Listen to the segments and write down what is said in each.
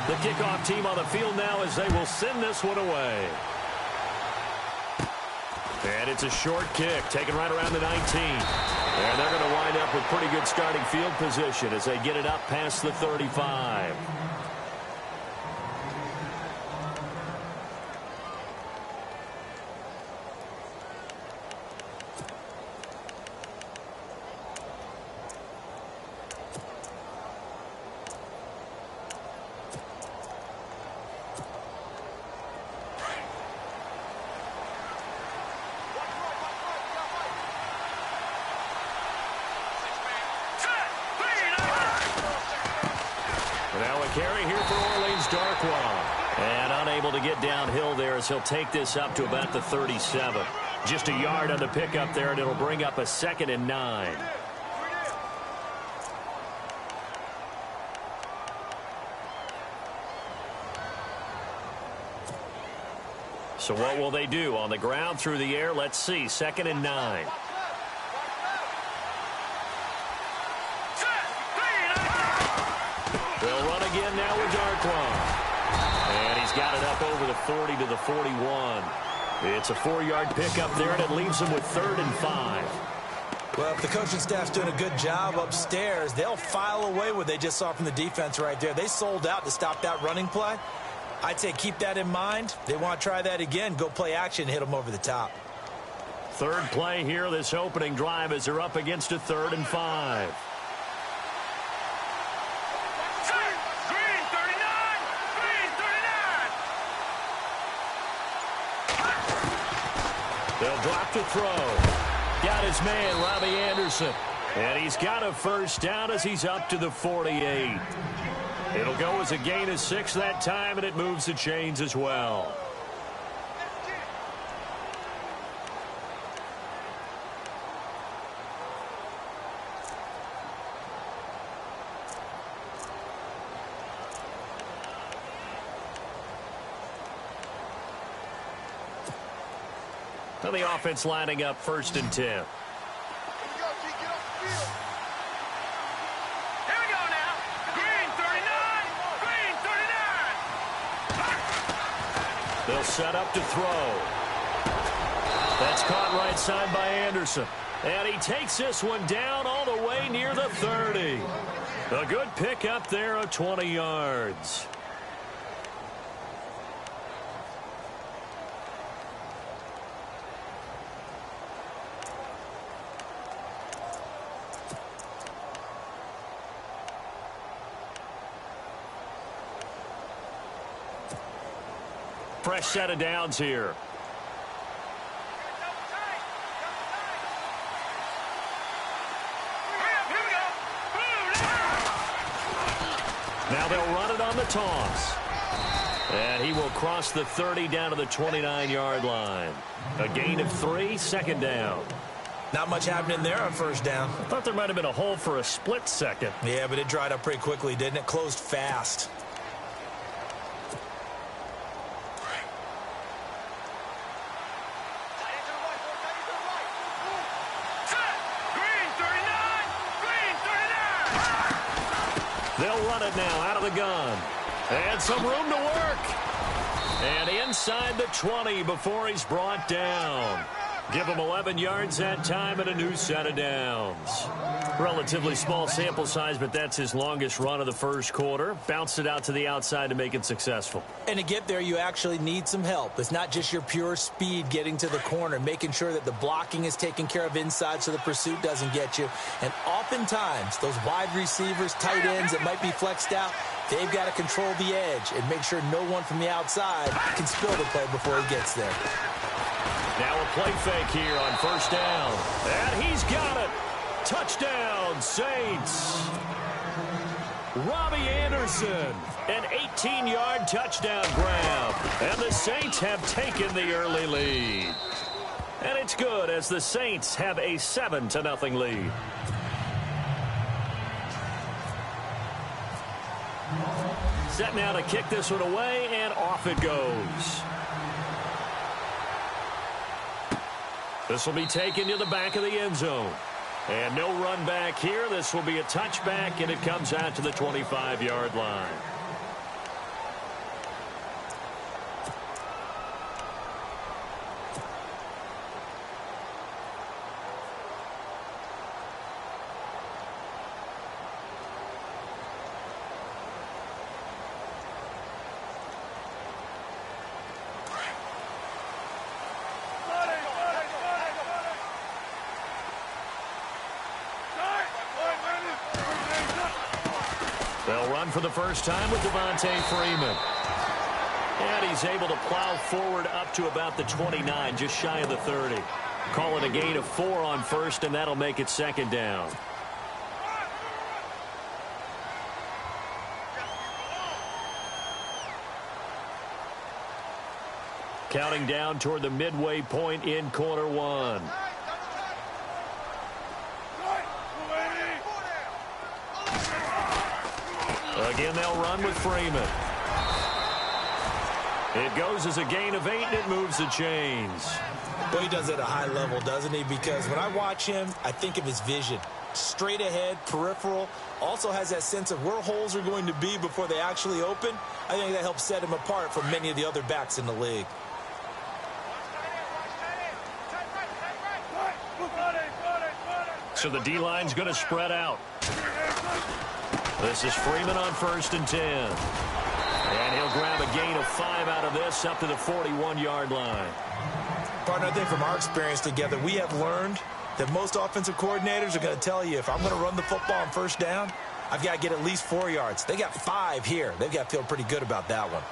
The kickoff team on the field now as they will send this one away. And it's a short kick, taken right around the 19. And they're going to wind up with pretty good starting field position as they get it up past the 35. Carry here for Orleans Darkwa. And unable to get downhill there as he'll take this up to about the 37. Just a yard on the pickup there, and it'll bring up a 2nd and 9. So what will they do? On the ground, through the air, let's see. 2nd and 9. They'll run again now with Darkwa. And he's got it up over the 40 to the 41. It's a 4-yard pickup there, and it leaves him with 3rd and 5. Well, if the coaching staff's doing a good job upstairs, they'll file away what they just saw from the defense right there. They sold out to stop that running play. I'd say keep that in mind. They want to try that again. Go play action, hit them over the top. Third play here, this opening drive, as they're up against a 3rd and 5. They'll drop to throw. Got his man, Robbie Anderson. And he's got a first down as he's up to the 48. It'll go as a gain of 6 that time, and it moves the chains as well. Now the offense lining up 1st and 10. They'll set up to throw. That's caught right side by Anderson. And he takes this one down all the way near the 30. A good pickup there of 20 yards. Fresh set of downs here. Now they'll run it on the toss. And he will cross the 30 down to the 29-yard line. A gain of 3, 2nd down. Not much happening there on 1st down. I thought there might have been a hole for a split second. Yeah, but it dried up pretty quickly, didn't it? Closed fast. They'll run it now out of the gun. And some room to work. And inside the 20 before he's brought down. Give him 11 yards that time and a new set of downs. Relatively small sample size, but that's his longest run of the first quarter. Bounced it out to the outside to make it successful. And to get there, you actually need some help. It's not just your pure speed getting to the corner, making sure that the blocking is taken care of inside so the pursuit doesn't get you. And oftentimes, those wide receivers, tight ends that might be flexed out, they've got to control the edge and make sure no one from the outside can spill the play before he gets there. Now a play fake here on 1st down. And he's got it. Touchdown, Saints. Robbie Anderson, an 18-yard touchdown grab. And the Saints have taken the early lead. And it's good as the Saints have a 7-0 lead. Set now to kick this one away, and off it goes. This will be taken to the back of the end zone. And no run back here. This will be a touchback, and it comes out to the 25-yard line. They'll run for the first time with Devontae Freeman. And he's able to plow forward up to about the 29, just shy of the 30. Call it a gain of 4 on first, and that'll make it second down. Counting down toward the midway point in quarter one. Again, they'll run with Freeman. It goes as a gain of 8, and it moves the chains. Well, he does it at a high level, doesn't he? Because when I watch him, I think of his vision. Straight ahead, peripheral, also has that sense of where holes are going to be before they actually open. I think that helps set him apart from many of the other backs in the league. So the D-line's going to spread out. This is Freeman on 1st and 10. And he'll grab a gain of 5 out of this up to the 41-yard line. Partner, I think from our experience together, we have learned that most offensive coordinators are going to tell you, if I'm going to run the football on 1st down, I've got to get at least 4 yards. They got 5 here. They've got to feel pretty good about that one.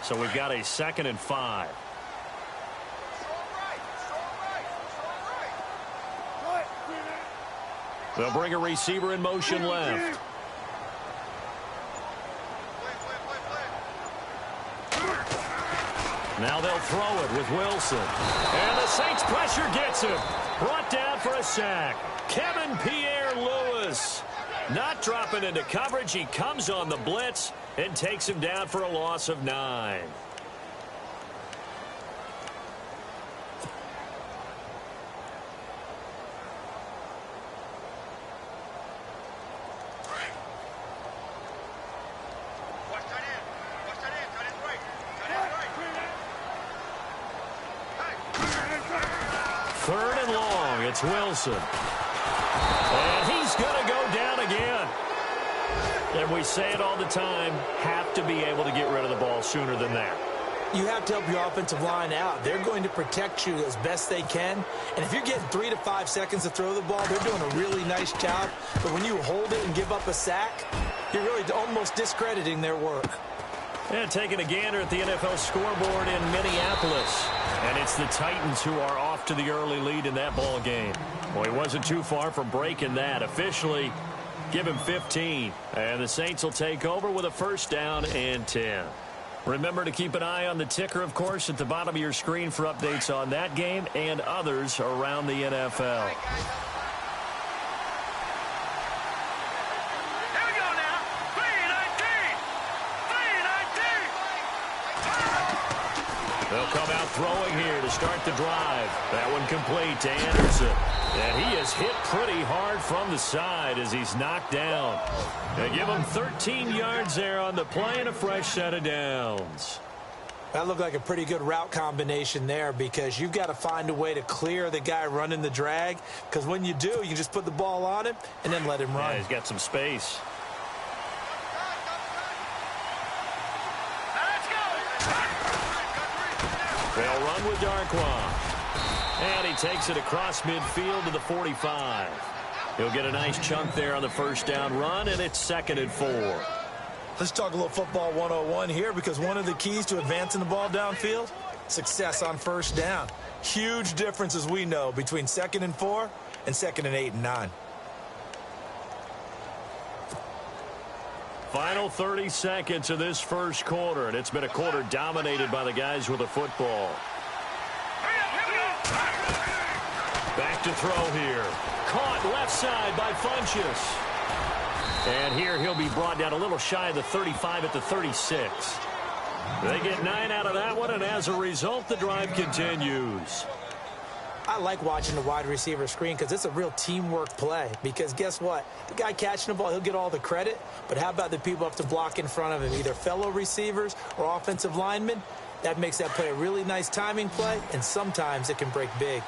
So we've got a 2nd and 5. They'll bring a receiver in motion left. Now they'll throw it with Wilson. And the Saints pressure gets him. Brought down for a sack. Kevin Pierre-Louis not dropping into coverage. He comes on the blitz and takes him down for a loss of 9. Third and long, it's Wilson. And he's going to go down again. And we say it all the time, have to be able to get rid of the ball sooner than that. You have to help your offensive line out. They're going to protect you as best they can. And if you're getting 3 to 5 seconds to throw the ball, they're doing a really nice job. But when you hold it and give up a sack, you're really almost discrediting their work. And taking a gander at the NFL scoreboard in Minneapolis. And it's the Titans who are off to the early lead in that ball game. Well, he wasn't too far from breaking that. Officially, give him 15. And the Saints will take over with a 1st down and 10. Remember to keep an eye on the ticker, of course, at the bottom of your screen for updates on that game and others around the NFL. They'll come out throwing here to start the drive. That one complete to Anderson. And he is hit pretty hard from the side as he's knocked down. They give him 13 yards there on the play and a fresh set of downs. That looked like a pretty good route combination there, because you've got to find a way to clear the guy running the drag. Because when you do, you can just put the ball on him and then let him run. Yeah, he's got some space. They'll run with Darkwa. And he takes it across midfield to the 45. He'll get a nice chunk there on the 1st down run, and it's 2nd and 4. Let's talk a little football 101 here, because one of the keys to advancing the ball downfield, success on 1st down. Huge difference, as we know, between 2nd and 4 and 2nd and 8 and 9. Final 30 seconds of this 1st quarter, and it's been a quarter dominated by the guys with the football. Back to throw here. Caught left side by Funchess. And here he'll be brought down a little shy of the 35 at the 36. They get 9 out of that one, and as a result, the drive continues. I like watching the wide receiver screen because it's a real teamwork play. Because guess what? The guy catching the ball, he'll get all the credit. But how about the people up to block in front of him, either fellow receivers or offensive linemen? That makes that play a really nice timing play, and sometimes it can break big.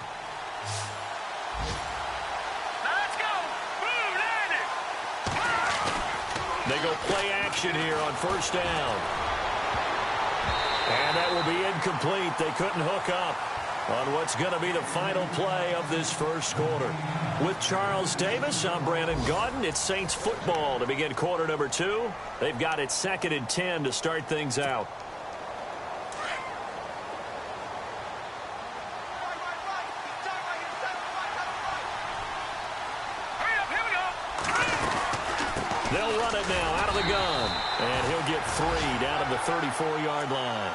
Let's go! They go play action here on 1st down. And that will be incomplete. They couldn't hook up. on what's going to be the final play of this first quarter. With Charles Davis, I'm Brandon Gaudin. It's Saints football to begin quarter number 2. They've got it 2nd and 10 to start things out. They'll run it now out of the gun. And he'll get 3 down to the 34-yard line.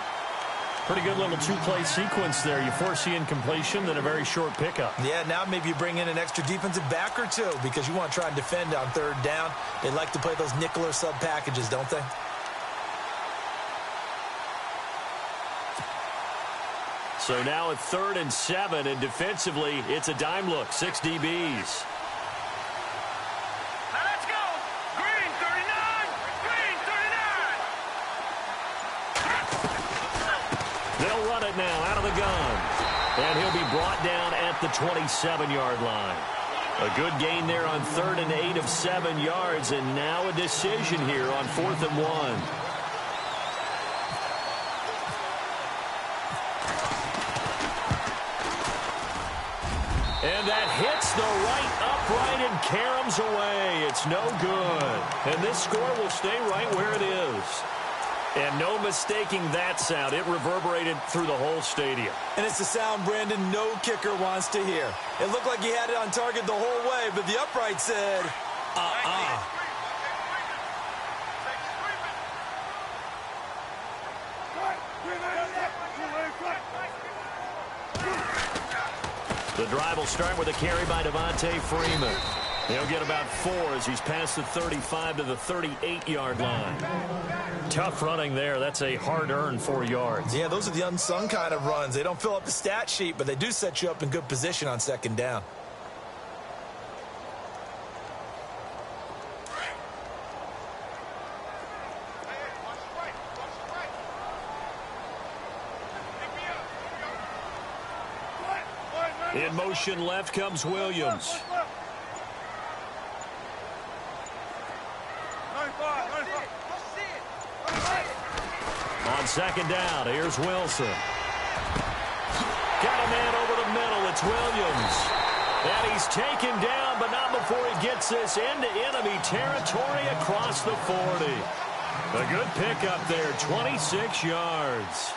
Pretty good little two-play sequence there. You foresee incompletion, then a very short pickup. Yeah, now maybe you bring in an extra defensive back or two because you want to try and defend on 3rd down. They like to play those nickel or sub packages, don't they? So now at 3rd and 7, and defensively, it's a dime look. 6 DBs. They'll run it now out of the gun. And he'll be brought down at the 27-yard line. A good gain there on 3rd and 8 of 7 yards. And now a decision here on 4th and 1. And that hits the right upright and caroms away. It's no good. And this score will stay right where it is. And no mistaking that sound. It reverberated through the whole stadium. And it's the sound, Brandon, no kicker wants to hear. It looked like he had it on target the whole way, but the upright said, The drive will start with a carry by Devontae Freeman. He'll get about 4 as he's past the 35 to the 38-yard line. Tough running there. That's a hard-earned 4 yards. Yeah, those are the unsung kind of runs. They don't fill up the stat sheet, but they do set you up in good position on 2nd down. In motion left comes Williams. On 2nd down, here's Wilson. Got a man over the middle. It's Williams. And he's taken down, but not before he gets this into enemy territory across the 40. A good pickup there, 26 yards.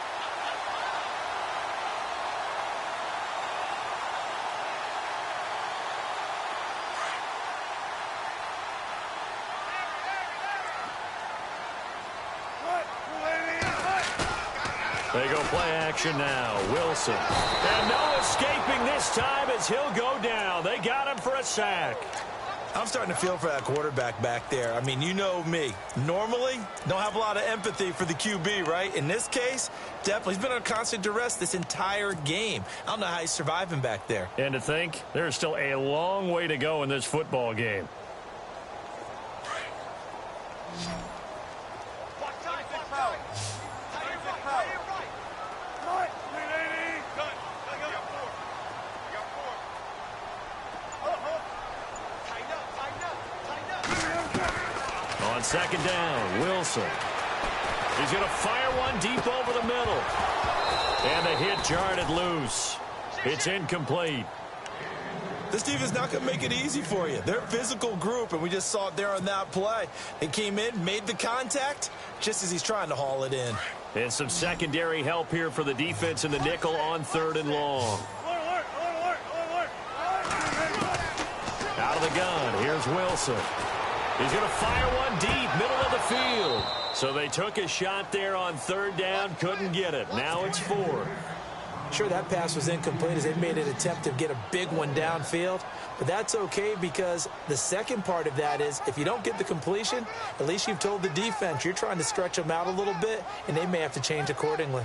They go play action now. Wilson. And no escaping this time as he'll go down. They got him for a sack. I'm starting to feel for that quarterback back there. I mean, you know me. Normally, don't have a lot of empathy for the QB, right? In this case, definitely. He's been under constant duress this entire game. I don't know how he's surviving back there. And to think, there's still a long way to go in this football game. On 2nd down, Wilson. He's going to fire one deep over the middle. And the hit jarred it loose. It's incomplete. This defense is not going to make it easy for you. They're a physical group, and we just saw it there on that play. They came in, made the contact, just as he's trying to haul it in. And some secondary help here for the defense in the nickel on 3rd and long. Out of the gun, here's Wilson. He's going to fire one deep, middle of the field. So they took a shot there on 3rd down, couldn't get it. Now it's 4. Sure, that pass was incomplete as they made an attempt to get a big one downfield. But that's okay because the second part of that is if you don't get the completion, at least you've told the defense you're trying to stretch them out a little bit, and they may have to change accordingly.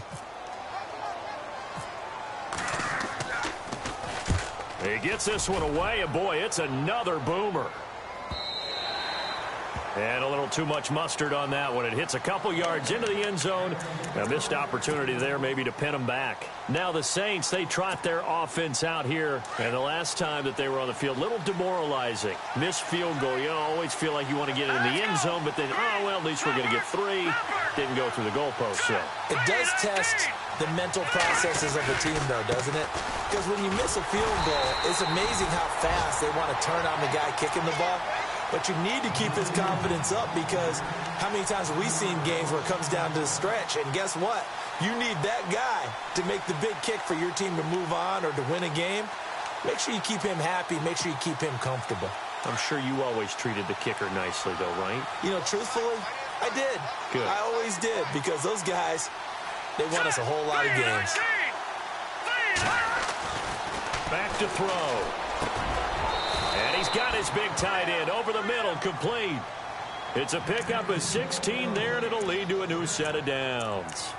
He gets this one away, and boy, it's another boomer. And a little too much mustard on that one. It hits a couple yards into the end zone. A missed opportunity there maybe to pin them back. Now the Saints, they trot their offense out here. And the last time that they were on the field, a little demoralizing. Missed field goal. You always feel like you want to get in the end zone, but then, oh, well, at least we're going to get 3. Didn't go through the goalpost yet. It does test the mental processes of the team, though, doesn't it? Because when you miss a field goal, it's amazing how fast they want to turn on the guy kicking the ball. But you need to keep his confidence up, because how many times have we seen games where it comes down to the stretch? And guess what? You need that guy to make the big kick for your team to move on or to win a game. Make sure you keep him happy. Make sure you keep him comfortable. I'm sure you always treated the kicker nicely, though, right? You know, truthfully, I did. Good. I always did, because those guys, they won us a whole lot of games. Back to throw. And he's got his big tight end over the middle, complete. It's a pickup of 16 there, and it'll lead to a new set of downs.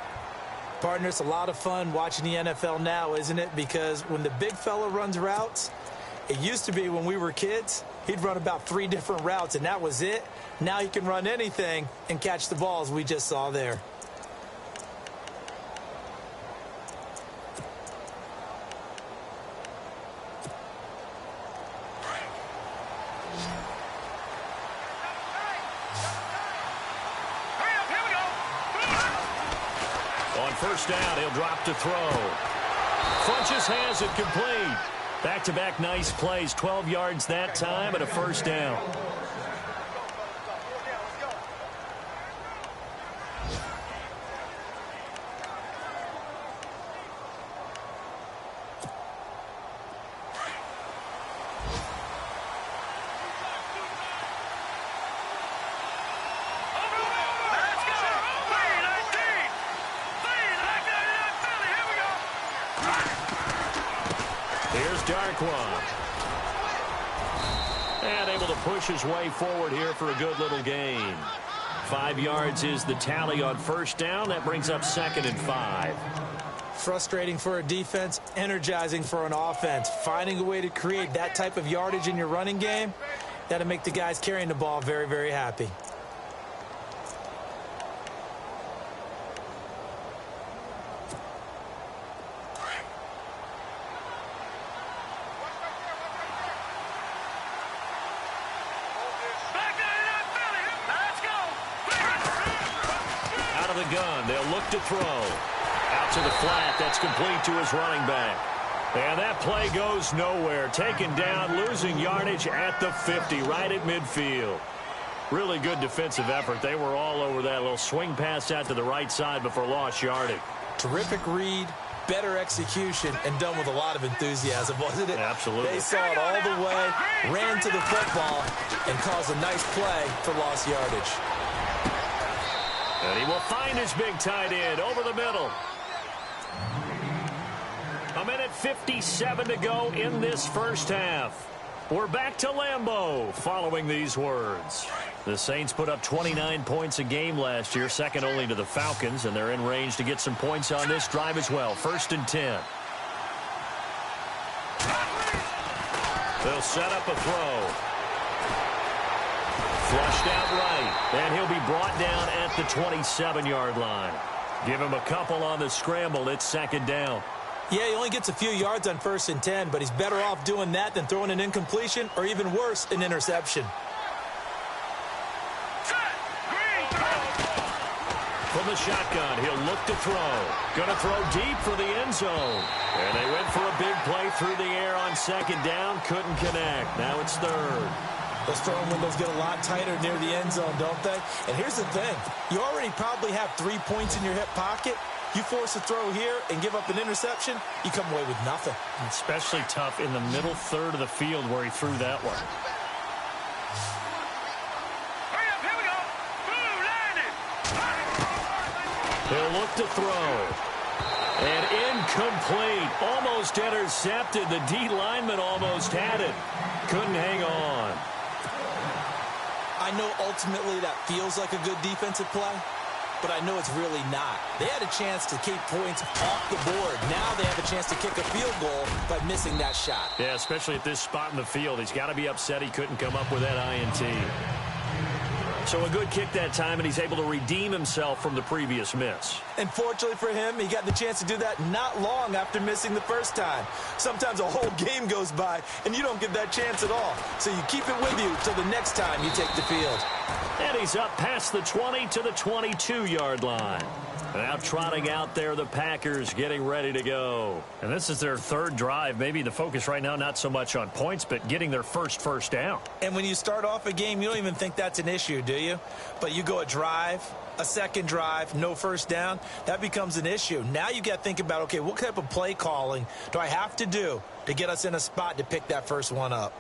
Partner, it's a lot of fun watching the NFL now, isn't it? Because when the big fella runs routes, it used to be when we were kids, he'd run about 3 different routes, and that was it. Now he can run anything and catch the balls we just saw there. First down, he'll drop to throw. Funches has it complete. Back-to-back nice plays, 12 yards that time and a first down. And able to push his way forward here for a good little gain. 5 yards is the tally on first down. That brings up 2nd and 5. Frustrating for a defense, energizing for an offense. Finding a way to create that type of yardage in your running game, that'll make the guys carrying the ball very, very happy. Gun. They'll look to throw. Out to the flat. That's complete to his running back. And that play goes nowhere. Taken down, losing yardage at the 50, right at midfield. Really good defensive effort. They were all over that little swing pass out to the right side before lost yardage. Terrific read, better execution, and done with a lot of enthusiasm, wasn't it? Absolutely. They saw it all the way, ran to the football, and caused a nice play for lost yardage. And he will find his big tight end over the middle. 1:57 to go in this first half. We're back to Lambeau following these words. The Saints put up 29 points a game last year, second only to the Falcons, and they're in range to get some points on this drive as well. 1st and 10. They'll set up a throw. Flushed out right, and he'll be brought down at the 27-yard line. Give him a couple on the scramble. It's 2nd down. Yeah, he only gets a few yards on 1st and 10, but he's better off doing that than throwing an incompletion or even worse, an interception. From the shotgun, he'll look to throw. Going to throw deep for the end zone. And they went for a big play through the air on 2nd down. Couldn't connect. Now it's 3rd. Those throwing windows get a lot tighter near the end zone, don't they? And here's the thing. You already probably have 3 points in your hip pocket. You force a throw here and give up an interception, you come away with nothing. Especially tough in the middle third of the field where he threw that one. Hurry up, here we go. Landed. He'll look to throw. And incomplete. Almost intercepted. The D lineman almost had it. Couldn't hang on. I know ultimately that feels like a good defensive play, but I know it's really not. They had a chance to keep points off the board. Now they have a chance to kick a field goal by missing that shot. Yeah, especially at this spot in the field. He's got to be upset he couldn't come up with that INT. So a good kick that time, and he's able to redeem himself from the previous miss. And fortunately for him, he got the chance to do that not long after missing the first time. Sometimes a whole game goes by, and you don't get that chance at all. So you keep it with you till the next time you take the field. And he's up past the 20 to the 22-yard line. Now trotting out there, the Packers getting ready to go. And this is their third drive. Maybe the focus right now not so much on points, but getting their first down. And when you start off a game, you don't even think that's an issue, do you? But you go a drive, a second drive, no first down, that becomes an issue. Now you got to think about, okay, what type of play calling do I have to do to get us in a spot to pick that first one up?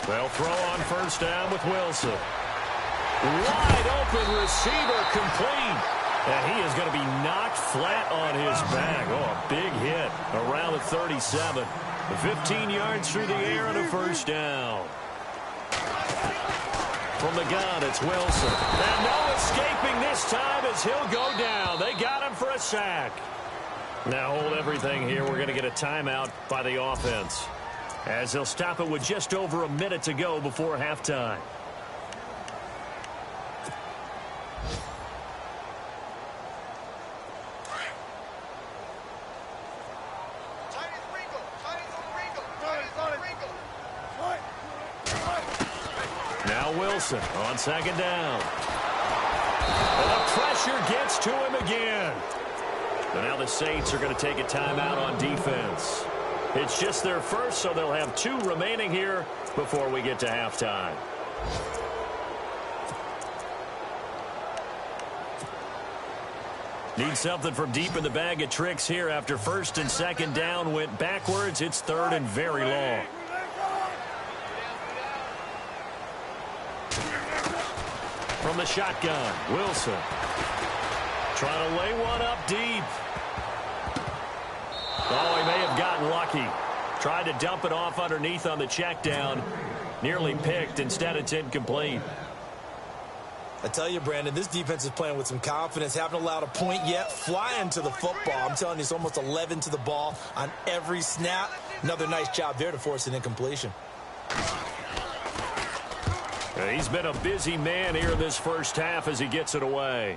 They'll throw on first down with Wilson. Wide open receiver complete. And he is going to be knocked flat on his back. Oh, a big hit around the 37. 15 yards through the air and a first down. From the gun, it's Wilson. And no escaping this time as he'll go down. They got him for a sack. Now hold everything here. We're going to get a timeout by the offense, as they'll stop it with just over a minute to go before halftime. Now Wilson on second down. And the pressure gets to him again. And now the Saints are going to take a timeout on defense. It's just their first, so they'll have 2 remaining here before we get to halftime. Need something from deep in the bag of tricks here after first and second down went backwards. It's third and very long. From the shotgun, Wilson trying to lay one up deep. Oh, he may have gotten lucky. Tried to dump it off underneath on the check down. Nearly picked. Instead, it's incomplete. I tell you, Brandon, this defense is playing with some confidence. Haven't allowed a point yet. Flying to the football. I'm telling you, it's almost 11 to the ball on every snap. Another nice job there to force an incompletion. He's been a busy man here in this first half as he gets it away.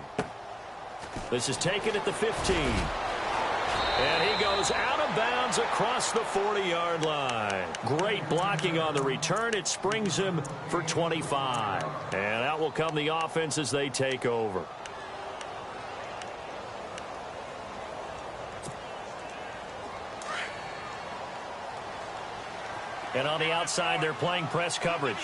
This is taken at the 15. And he goes out of bounds across the 40-yard line. Great blocking on the return. It springs him for 25. And out will come the offense as they take over. And on the outside, they're playing press coverage.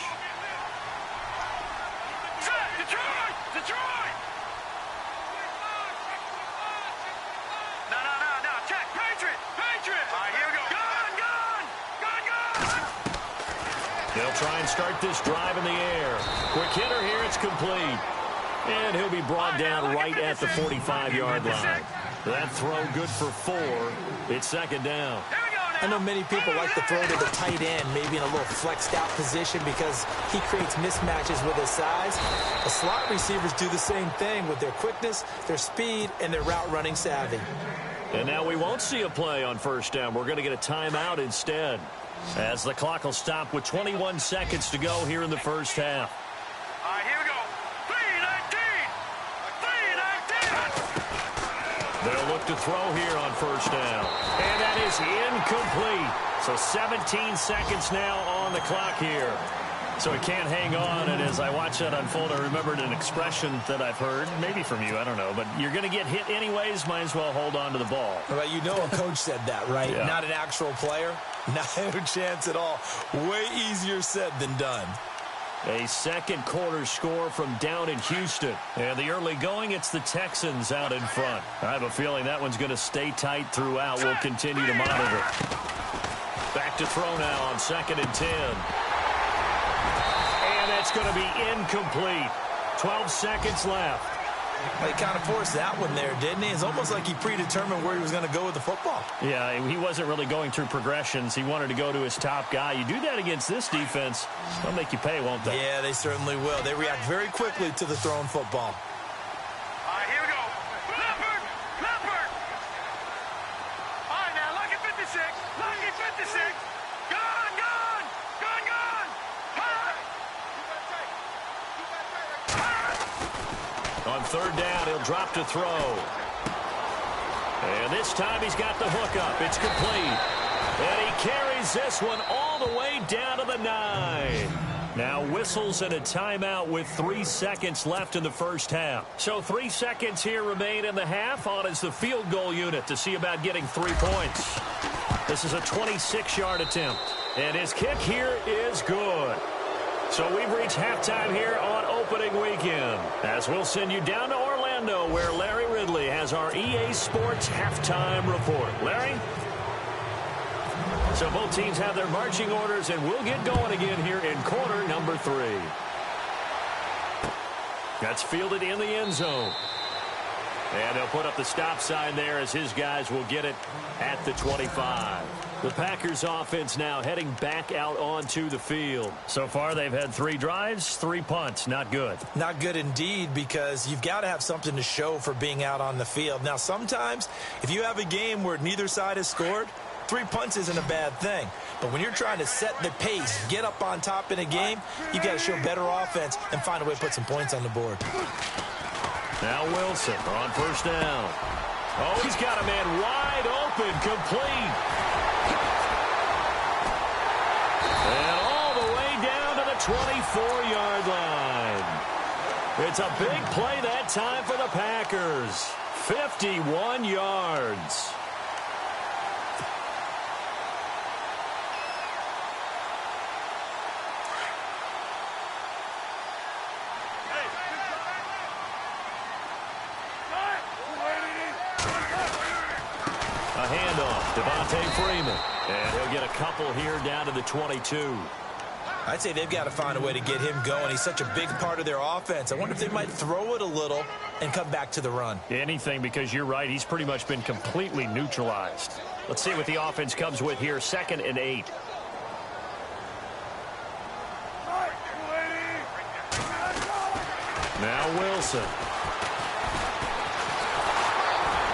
They'll try and start this drive in the air. Quick hitter here, it's complete. And he'll be brought down right at the 45-yard line. That throw good for 4. It's second down. I know many people like to throw to the tight end, maybe in a little flexed out position because he creates mismatches with his size. The slot receivers do the same thing with their quickness, their speed, and their route running savvy. And now we won't see a play on first down. We're going to get a timeout instead, as the clock will stop with 21 seconds to go here in the first half. All right, here we go. 3-19. They'll look to throw here on first down. And that is incomplete. So 17 seconds now on the clock here. So he can't hang on, and as I watch that unfold, I remembered an expression that I've heard, maybe from you, I don't know, but you're going to get hit anyways, might as well hold on to the ball. Well, you know a coach said that, right? Yeah. Not an actual player. Not a chance at all. Way easier said than done. A second quarter score from down in Houston. And the early going, it's the Texans out in front. I have a feeling that one's going to stay tight throughout. We'll continue to monitor. Back to throw now on 2nd and 10. And that's going to be incomplete. 12 seconds left. Well, he kind of forced that one there, didn't he? It's almost like he predetermined where he was going to go with the football. Yeah, he wasn't really going through progressions. He wanted to go to his top guy. You do that against this defense, they'll make you pay, won't they? Yeah, they certainly will. They react very quickly to the thrown football. All right, here we go. Leopard! Leopard! All right, now, lucky 56. Lucky 56. Gone, gone! Gone, gone! Hot! On third down, he'll drop to throw. And this time he's got the hook up. It's complete. And he carries this one all the way down to the 9. Now whistles and a timeout with 3 seconds left in the first half. So 3 seconds here remain in the half. On is the field goal unit to see about getting 3 points. This is a 26-yard attempt. And his kick here is good. So we've reached halftime here on opening weekend, as we'll send you down to Orlando, where Larry Ridley has our EA Sports halftime report. Larry? So both teams have their marching orders, and we'll get going again here in quarter number 3. That's fielded in the end zone. And they'll put up the stop sign there as his guys will get it at the 25. The Packers offense now heading back out onto the field. So far they've had 3 drives, 3 punts. Not good. Not good indeed, because you've got to have something to show for being out on the field. Now, sometimes if you have a game where neither side has scored, 3 punts isn't a bad thing. But when you're trying to set the pace, get up on top in a game, you've got to show better offense and find a way to put some points on the board. Now Wilson on first down. Oh, he's got a man wide open, complete. And all the way down to the 24-yard line. It's a big play that time for the Packers. 51 yards. A handoff, Devontae Freeman. And he'll get a couple here down to the 22. I'd say they've got to find a way to get him going. He's such a big part of their offense. I wonder if they might throw it a little and come back to the run. Anything, because you're right. He's pretty much been completely neutralized. Let's see what the offense comes with here. 2nd and 8. Now Wilson.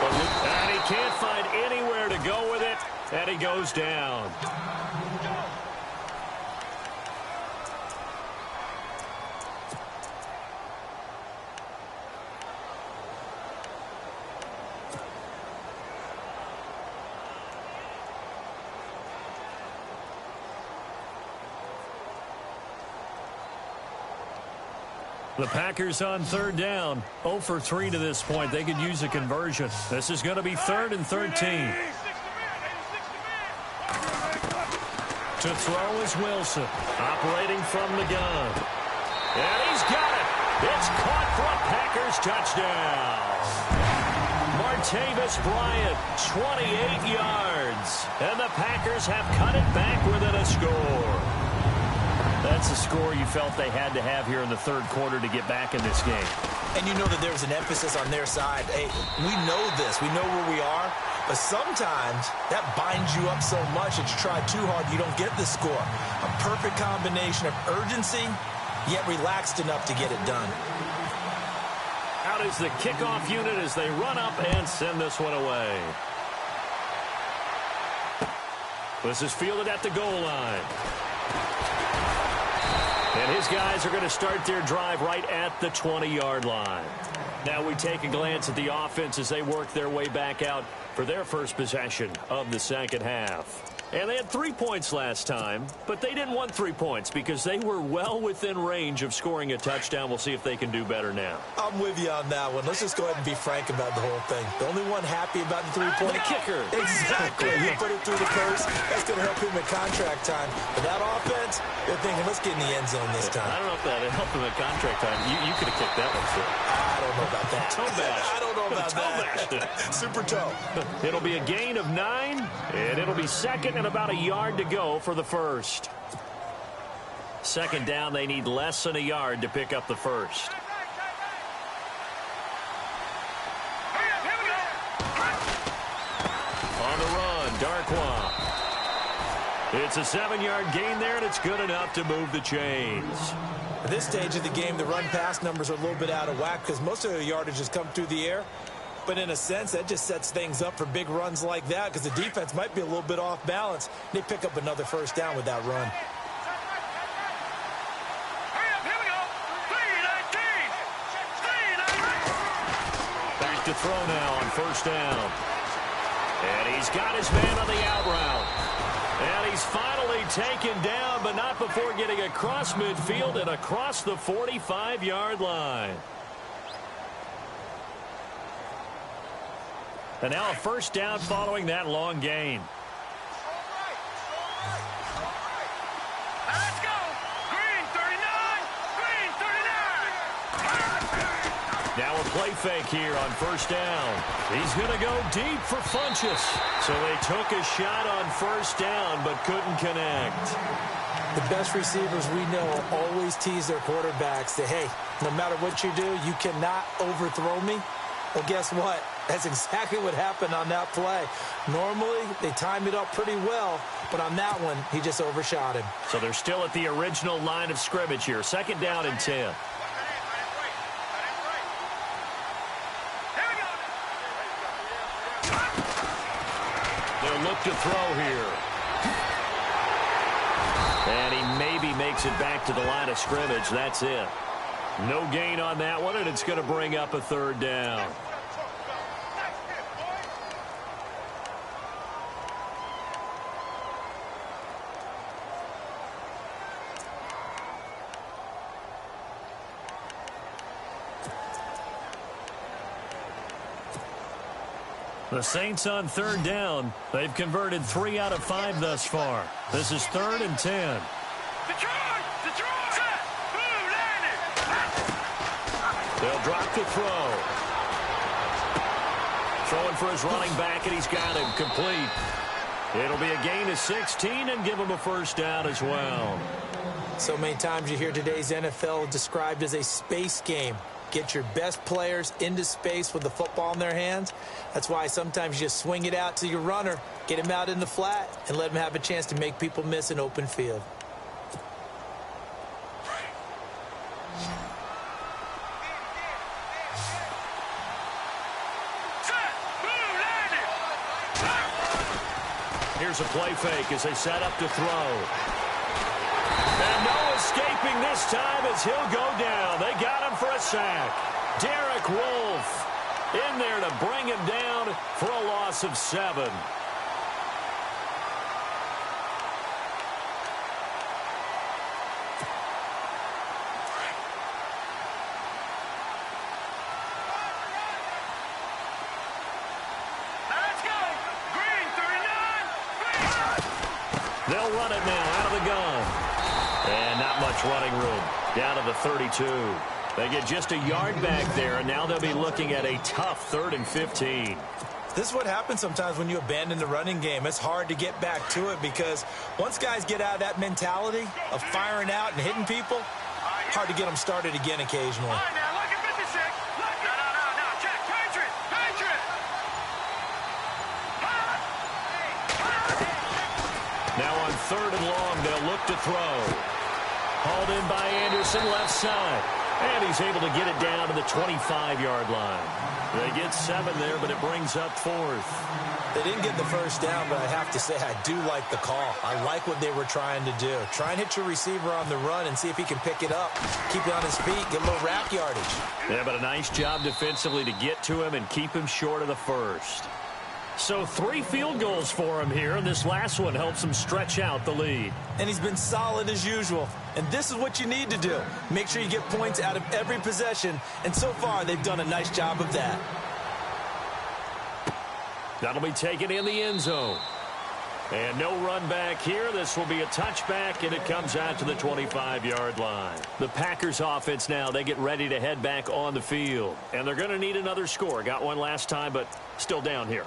And he can't find anywhere to go with it, and he goes down. The Packers on third down. 0 for 3 to this point. They could use a conversion. This is going to be 3rd and 13. To throw is Wilson, operating from the gun. And he's got it. It's caught for a Packers touchdown. Martavis Bryant, 28 yards. And the Packers have cut it back within a score. That's a score you felt they had to have here in the third quarter to get back in this game. And you know that there was an emphasis on their side. Hey, we know this. We know where we are. But sometimes that binds you up so much that you try too hard, you don't get the score. A perfect combination of urgency, yet relaxed enough to get it done. Out is the kickoff unit as they run up and send this one away. This is fielded at the goal line. And his guys are going to start their drive right at the 20-yard line. Now we take a glance at the offense as they work their way back out for their first possession of the second half. And they had 3 points last time, but they didn't want 3 points because they were well within range of scoring a touchdown. We'll see if they can do better now. I'm with you on that one. Let's just go ahead and be frank about the whole thing. The only one happy about the three-point kicker. Exactly. He put it through the post. That's going to help him at contract time. But that offense, they're thinking, let's get in the end zone this time. I don't know if that helped him at contract time. You could have kicked that one, sir. I don't know about that. Toe bash. I don't know about toe that. Bash. Super toe. It'll be a gain of 9, and it'll be 2nd and about a yard to go for the first. 2nd down, they need less than a yard to pick up the first. Gets a 7-yard gain there, and it's good enough to move the chains. At this stage of the game, the run-pass numbers are a little bit out of whack because most of the yardage has come through the air. But in a sense, that just sets things up for big runs like that because the defense might be a little bit off balance. They pick up another first down with that run. Back to throw now on first down. And he's got his man on the out route. And he's finally taken down, but not before getting across midfield and across the 45-yard line. And now a first down following that long gain. Let's go. Green 39. Green 39. Now a play fake here on first down. He's going to go deep for Funchess. So they took a shot on first down but couldn't connect. The best receivers we know always tease their quarterbacks. Say, hey, no matter what you do, you cannot overthrow me. Well, guess what? That's exactly what happened on that play. Normally, they time it up pretty well, but on that one, he just overshot him. So they're still at the original line of scrimmage here. Second down and 10. They'll look to throw here. And he maybe makes it back to the line of scrimmage. That's it. No gain on that one, and it's going to bring up a third down. The Saints on third down. They've converted 3 out of 5 thus far. This is 3rd and 10. They'll drop the throw. Throwing for his running back, and he's got him complete. It'll be a gain of 16 and give him a first down as well. So many times you hear today's NFL described as a space game. Get your best players into space with the football in their hands. That's why sometimes you just swing it out to your runner, get him out in the flat, and let him have a chance to make people miss an open field. Here's a play fake as they set up to throw. And no escaping this time as he'll go down. They got him for a sack. Derek Wolfe in there to bring him down for a loss of 7. They'll run it now out of the gun. And not much running room. Down to the 32. They get just a yard back there, and now they'll be looking at a tough 3rd and 15. This is what happens sometimes when you abandon the running game. It's hard to get back to it because once guys get out of that mentality of firing out and hitting people, hard to get them started again occasionally. Now on 3rd and long, they'll look to throw. Hauled in by Anderson, left side. And he's able to get it down to the 25-yard line. They get 7 there, but it brings up 4th. They didn't get the first down, but I have to say I do like the call. I like what they were trying to do. Try and hit your receiver on the run and see if he can pick it up. Keep it on his feet, get a little rack yardage. Yeah, but a nice job defensively to get to him and keep him short of the first. So 3 field goals for him here, and this last one helps him stretch out the lead. And he's been solid as usual. And this is what you need to do. Make sure you get points out of every possession. And so far, they've done a nice job of that. That'll be taken in the end zone. And no run back here. This will be a touchback, and it comes out to the 25-yard line. The Packers offense now, they get ready to head back on the field. And they're going to need another score. Got one last time, but still down here.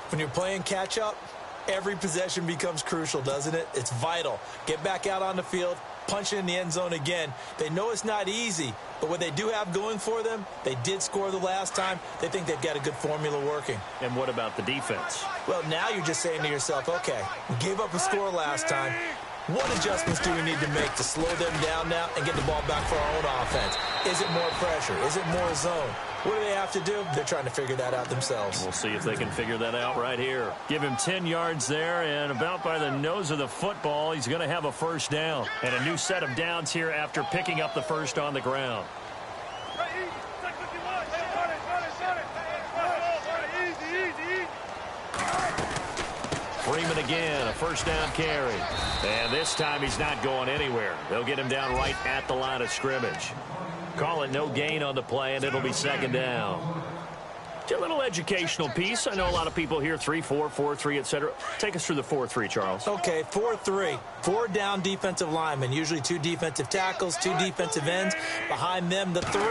When you're playing catch-up, every possession becomes crucial, doesn't it? It's vital. Get back out on the field, punching in the end zone again. They know it's not easy, but what they do have going for them, they did score the last time. They think they've got a good formula working. And what about the defense? Well, now you're just saying to yourself, okay, we gave up a score last time. What adjustments do we need to make to slow them down now and get the ball back for our own offense? Is it more pressure? Is it more zone? What do they have to do? They're trying to figure that out themselves. We'll see if they can figure that out right here. Give him 10 yards there, and about by the nose of the football, he's going to have a first down. And a new set of downs here after picking up the first on the ground. Freeman again, a first down carry. And this time he's not going anywhere. They'll get him down right at the line of scrimmage. Call it no gain on the play, and it'll be second down. A little educational piece. I know a lot of people hear 3-4, 4-3, etc. Take us through the 4-3, Charles. Okay, 4-3. 4 down defensive linemen, usually 2 defensive tackles, 2 defensive ends. Behind them, the 3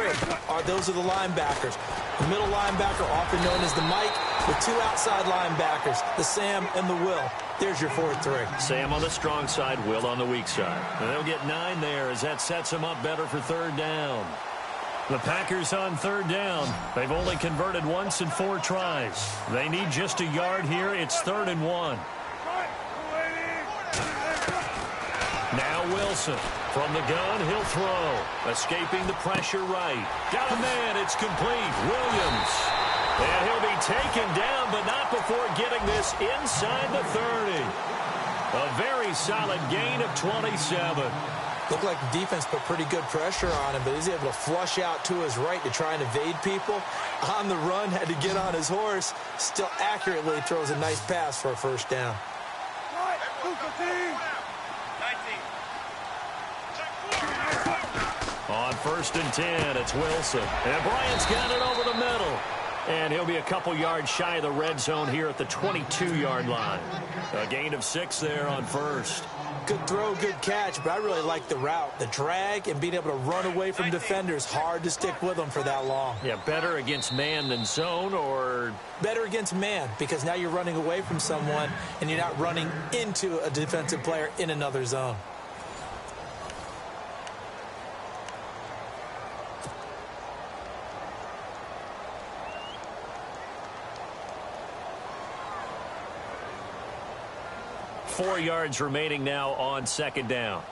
those are the linebackers. The middle linebacker, often known as the Mike, with 2 outside linebackers, the Sam and the Will. There's your 4-3. Sam on the strong side, Will on the weak side. And they'll get 9 there as that sets them up better for third down. The Packers on third down. They've only converted once in 4 tries. They need just a yard here. It's 3rd and 1. Now Wilson. From the gun, he'll throw. Escaping the pressure right. Got a man. It's complete. Williams. And he'll be taken down, but not before getting this inside the 30. A very solid gain of 27. Looked like the defense put pretty good pressure on him, but he's able to flush out to his right to try and evade people. On the run, had to get on his horse. Still accurately throws a nice pass for a first down. On 1st and 10, it's Wilson. And Bryant's got it over the middle. And he'll be a couple yards shy of the red zone here at the 22-yard line. A gain of 6 there on 1st. Good throw, good catch, but I really like the route. The drag and being able to run away from defenders. Hard to stick with them for that long. Yeah, better against man than zone, or? Better against man, because now you're running away from someone and you're not running into a defensive player in another zone. Four yards remaining now on second down.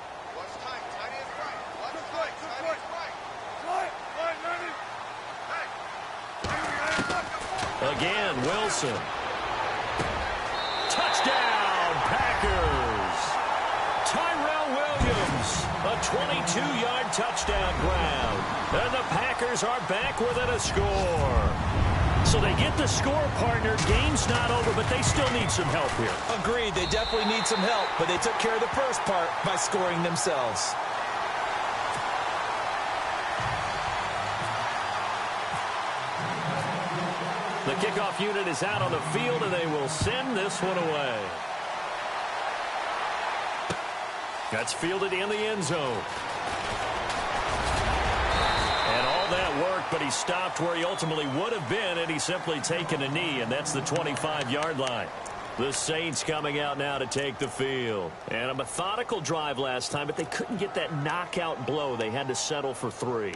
Again, Wilson. Touchdown, Packers. Tyrell Williams, a 22-yard touchdown ground. And the Packers are back within a score. So they get the score, partner. Game's not over, but they still need some help here. Agreed. They definitely need some help, but they took care of the first part by scoring themselves. The kickoff unit is out on the field, and they will send this one away. That's fielded in the end zone. And all that worked, but he stopped where he ultimately would have been, and he's simply taken a knee, and that's the 25-yard line. The Saints coming out now to take the field. And a methodical drive last time, but they couldn't get that knockout blow. They had to settle for 3.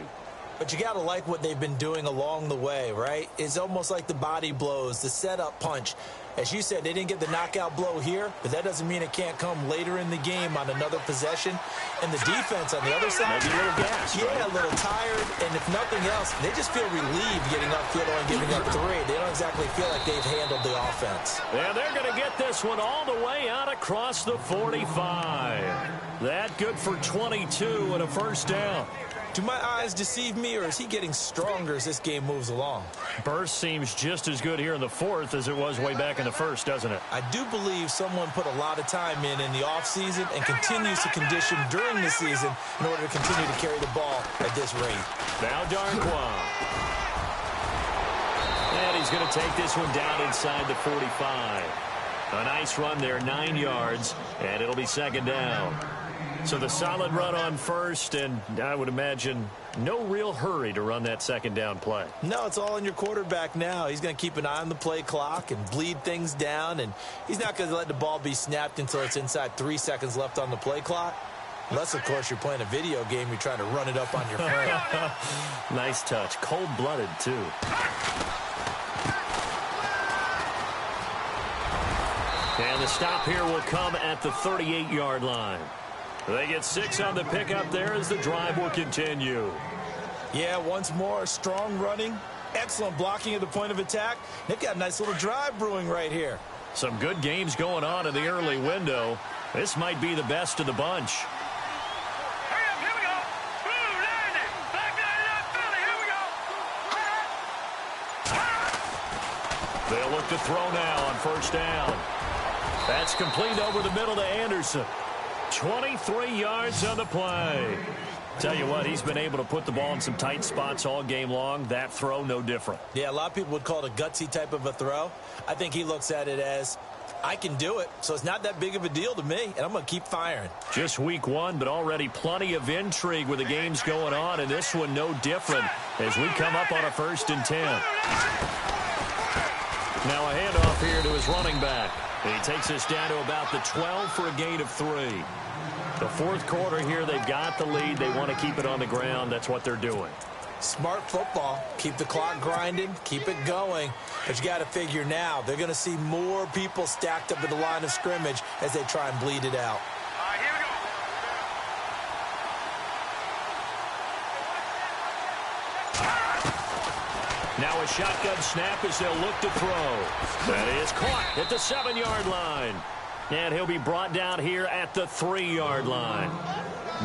But you got to like what they've been doing along the way, right? It's almost like the body blows, the setup punch. As you said, they didn't get the knockout blow here, but that doesn't mean it can't come later in the game on another possession. And the defense on the other side, maybe a little gas, yeah, right? A little tired. And if nothing else, they just feel relieved getting upfield and giving up 3. They don't exactly feel like they've handled the offense. And they're going to get this one all the way out across the 45. That good for 22 and a first down. Do my eyes deceive me, or is he getting stronger as this game moves along? Burst seems just as good here in the 4th as it was way back in the 1st, doesn't it? I do believe someone put a lot of time in the offseason and continues to condition during the season in order to continue to carry the ball at this rate. Now Darnquan. And he's going to take this one down inside the 45. A nice run there, 9 yards, and it'll be second down. So the solid run on first, and I would imagine no real hurry to run that second down play. No, it's all on your quarterback now. He's going to keep an eye on the play clock and bleed things down, and he's not going to let the ball be snapped until it's inside 3 seconds left on the play clock. Unless, of course, you're playing a video game, you're trying to run it up on your frame. Nice touch. Cold-blooded, too. And the stop here will come at the 38-yard line. They get 6 on the pickup there as the drive will continue. Yeah, once more, strong running, excellent blocking at the point of attack. They've got a nice little drive brewing right here. Some good games going on in the early window. This might be the best of the bunch. Hurry up, here we go. Blue, landing. Back line up, Philly, here we go. They'll look to throw now on first down. That's complete over the middle to Anderson. 23 yards on the play. Tell you what, he's been able to put the ball in some tight spots all game long. That throw, no different. Yeah, a lot of people would call it a gutsy type of a throw. I think he looks at it as, I can do it, so it's not that big of a deal to me, and I'm going to keep firing. Just week 1, but already plenty of intrigue with the games going on, and this one no different as we come up on a 1st and 10. Now a handoff here to his running back. He takes us down to about the 12 for a gain of 3. The 4th quarter here, they've got the lead. They want to keep it on the ground. That's what they're doing. Smart football. Keep the clock grinding. Keep it going. But you got to figure now, they're going to see more people stacked up at the line of scrimmage as they try and bleed it out. All right, here we go. Now a shotgun snap as they'll look to throw. That is caught at the 7-yard line. And he'll be brought down here at the 3-yard line.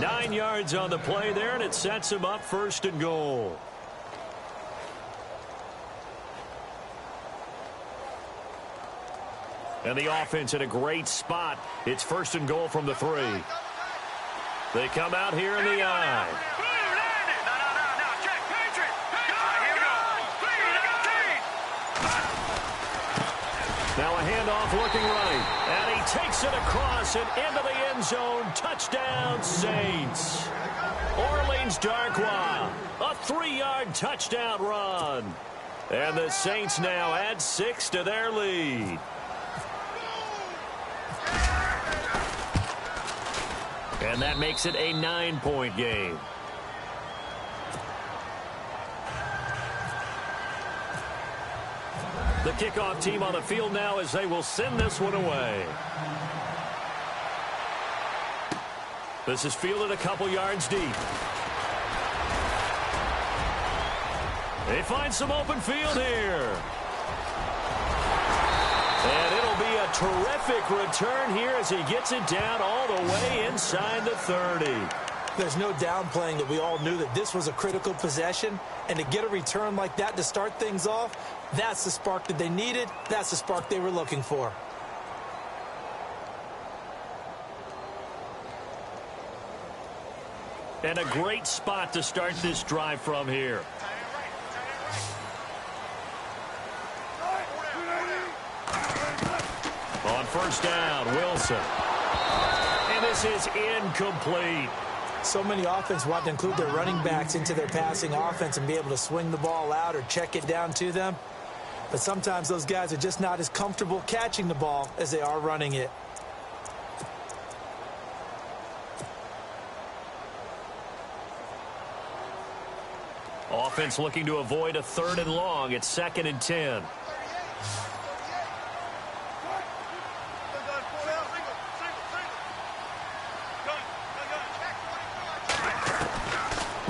9 yards on the play there, and it sets him up 1st and goal. And the offense in a great spot. It's 1st and goal from the 3. They come out here in the eye. Now a handoff looking right, and he takes it across and into the end zone. Touchdown, Saints. Orleans Darkwa, a 3-yard touchdown run. And the Saints now add 6 to their lead. And that makes it a 9-point game. The kickoff team on the field now as they will send this one away. This is fielded a couple yards deep. They find some open field here. And it'll be a terrific return here as he gets it down all the way inside the 30. There's no downplaying that we all knew that this was a critical possession, and to get a return like that to start things off, that's the spark that they needed. That's the spark they were looking for. And a great spot to start this drive from here. On first down, Wilson. And this is incomplete. So many offenses want to include their running backs into their passing offense and be able to swing the ball out or check it down to them. But sometimes those guys are just not as comfortable catching the ball as they are running it. Offense looking to avoid a 3rd and long. It's 2nd and 10.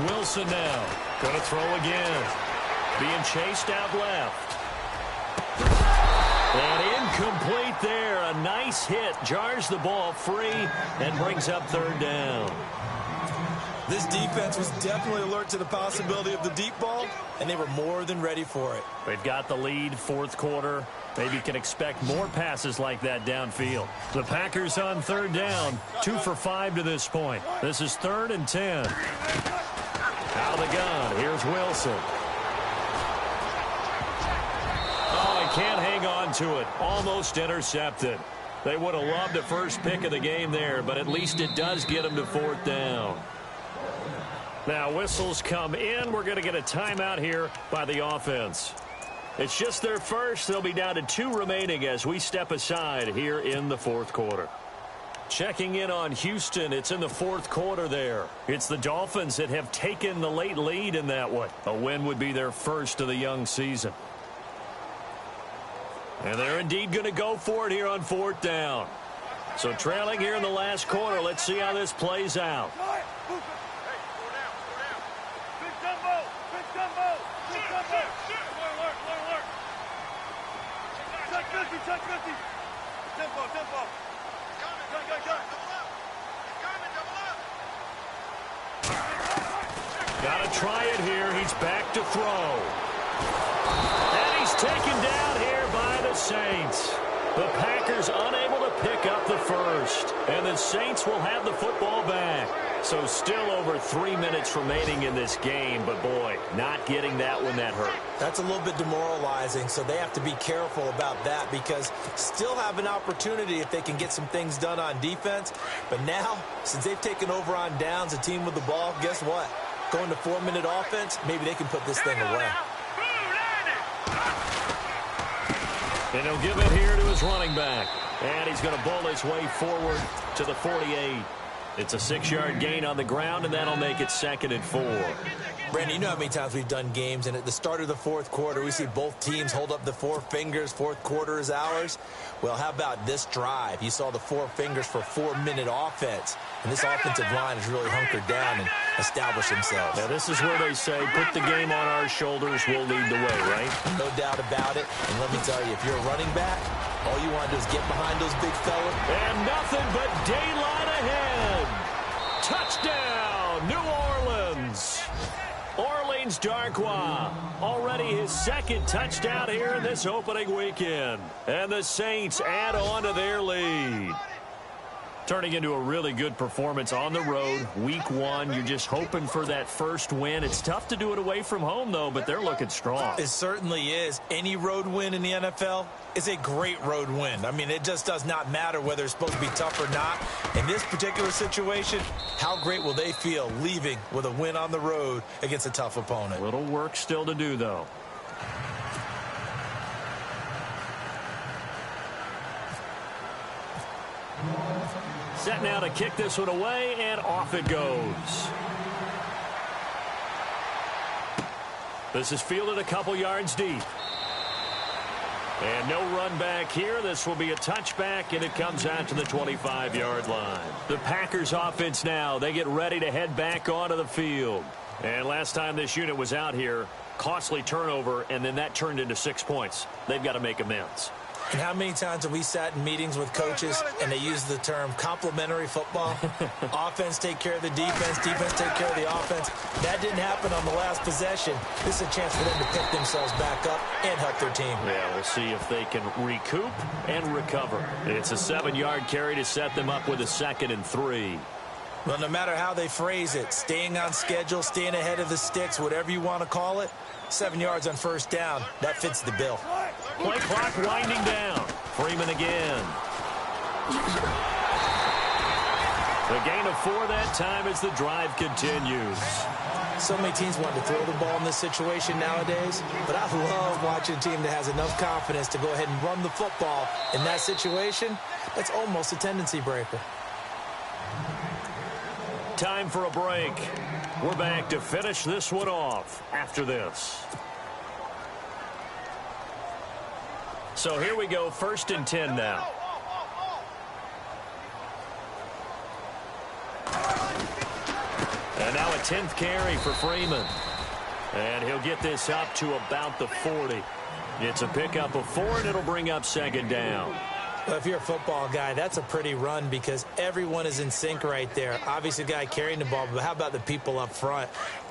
Wilson now. Going to throw again. Being chased out left. And incomplete there. A nice hit. Jars the ball free and brings up 3rd down. This defense was definitely alert to the possibility of the deep ball, and they were more than ready for it. They've got the lead, 4th quarter. Maybe can expect more passes like that downfield. The Packers on 3rd down. 2 for 5 to this point. This is 3rd and 10. Out of the gun. Here's Wilson. Oh, he can't hang on to it. Almost intercepted. They would have loved the first pick of the game there, but at least it does get them to 4th down. Now whistles come in. We're going to get a timeout here by the offense. It's just their first. They'll be down to 2 remaining as we step aside here in the 4th quarter. Checking in on Houston, it's in the fourth quarter there. It's the Dolphins that have taken the late lead in that one. A win would be their first of the young season. And they're indeed going to go for it here on fourth down. So trailing here in the last quarter, let's see how this plays out. Got to try it here. He's back to throw. And he's taken down here by the Saints. The Packers unable to pick up the first. And the Saints will have the football back. So still over 3 minutes remaining in this game. But, boy, not getting that one that hurt. That's a little bit demoralizing, so they have to be careful about that because still have an opportunity if they can get some things done on defense. But now, since they've taken over on downs, a team with the ball, guess what? Going to 4-minute offense, maybe they can put this thing away. And he'll give it here to his running back. And he's going to bowl his way forward to the 48. It's a 6-yard gain on the ground, and that'll make it 2nd and 4. Brandon, you know how many times we've done games, and at the start of the fourth quarter, we see both teams hold up the 4 fingers, fourth quarter is ours. Well, how about this drive? You saw the 4 fingers for 4-minute offense, and this offensive line has really hunkered down and established themselves. Now, this is where they say, put the game on our shoulders, we'll lead the way, right? No doubt about it, and let me tell you, if you're a running back, all you want to do is get behind those big fellas. And nothing but daylight ahead. Touchdown, New Orleans. Orleans Darkwa, already his 2nd touchdown here in this opening weekend. And the Saints add on to their lead. Turning into a really good performance on the road. Week 1, you're just hoping for that first win. It's tough to do it away from home, though, but they're looking strong. It certainly is. Any road win in the NFL is a great road win. I mean, it just does not matter whether it's supposed to be tough or not. In this particular situation, how great will they feel leaving with a win on the road against a tough opponent? Little work still to do, though. Set now to kick this one away, and off it goes. This is fielded a couple yards deep. And no run back here. This will be a touchback, and it comes out to the 25-yard line. The Packers offense now, they get ready to head back onto the field. And last time this unit was out here, costly turnover, and then that turned into 6 points. They've got to make amends. And how many times have we sat in meetings with coaches and they use the term complementary football? Offense take care of the defense, defense take care of the offense. That didn't happen on the last possession. This is a chance for them to pick themselves back up and help their team. Yeah, we'll see if they can recoup and recover. It's a 7-yard carry to set them up with a 2nd and 3. Well, no matter how they phrase it, staying on schedule, staying ahead of the sticks, whatever you want to call it, 7 yards on first down, that fits the bill. Play clock winding down. Freeman again. The gain of 4 that time as the drive continues. So many teams want to throw the ball in this situation nowadays, but I love watching a team that has enough confidence to go ahead and run the football in that situation. That's almost a tendency breaker. Time for a break. We're back to finish this one off after this. So here we go, 1st and 10 now. And now a 10th carry for Freeman. And he'll get this up to about the 40. It's a pickup of 4, and it'll bring up 2nd down. Well, if you're a football guy, that's a pretty run because everyone is in sync right there. Obviously, the guy carrying the ball, but how about the people up front?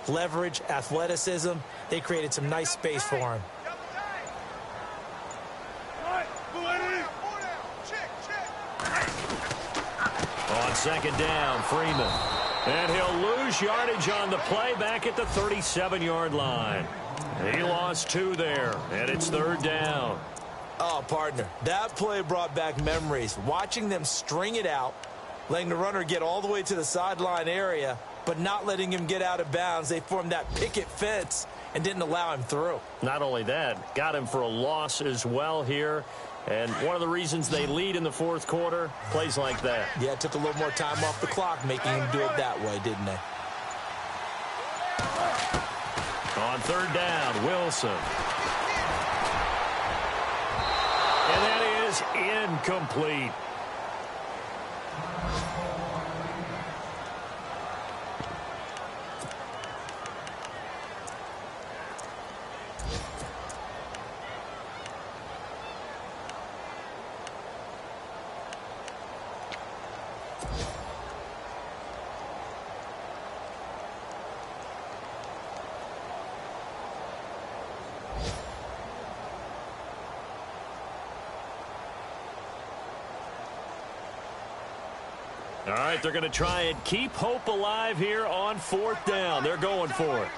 Leverage, athleticism, they created some nice space for him. On 2nd down, Freeman. And he'll lose yardage on the play back at the 37-yard line. He lost 2 there, and it's 3rd down. Oh, partner, that play brought back memories. Watching them string it out, letting the runner get all the way to the sideline area, but not letting him get out of bounds. They formed that picket fence and didn't allow him through. Not only that, got him for a loss as well here. And one of the reasons they lead in the fourth quarter, plays like that. Yeah, it took a little more time off the clock, making him do it that way, didn't they? On third down, Wilson. And that is incomplete. All right, they're going to try and keep hope alive here on fourth down. They're going for it.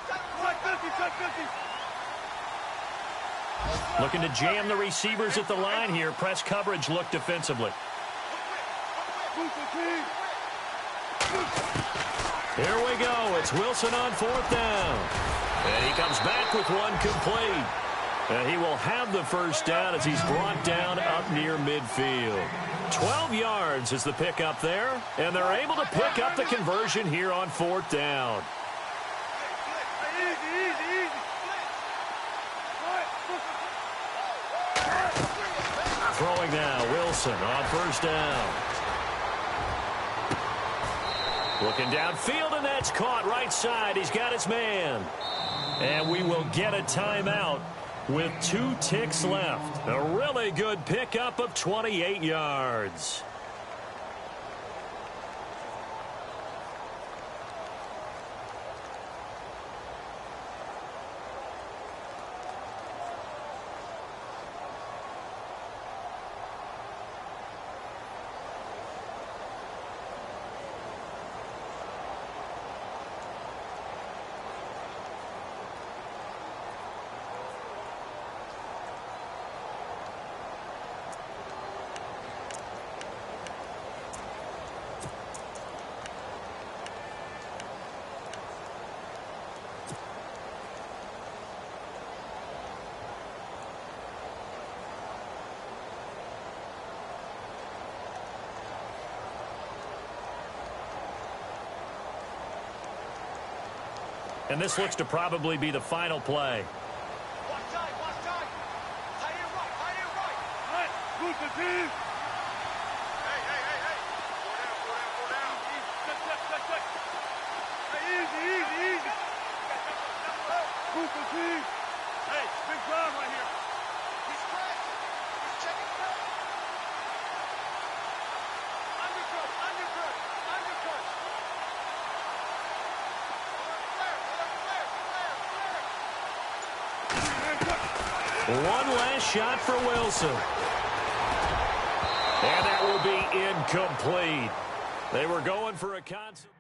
Looking to jam the receivers at the line here. Press coverage look defensively. Here we go. It's Wilson on fourth down. And he comes back with one complete. And he will have the first down as he's brought down up near midfield. 12 yards is the pickup there, and they're able to pick up the conversion here on fourth down. Throwing now, Wilson on first down. Looking downfield, and that's caught right side. He's got his man. And we will get a timeout with 2 ticks left. A really good pickup of 28 yards. And this looks to probably be the final play. Watch time, watch time. Tight end right, tight end right. Right, move the team. Hey, hey, hey, hey. Go down. Check. Hey, easy. Move the team. Hey, big drive right here. He's crashed. He's checking crashed. Undercut. One last shot for Wilson. And that will be incomplete. They were going for a concept.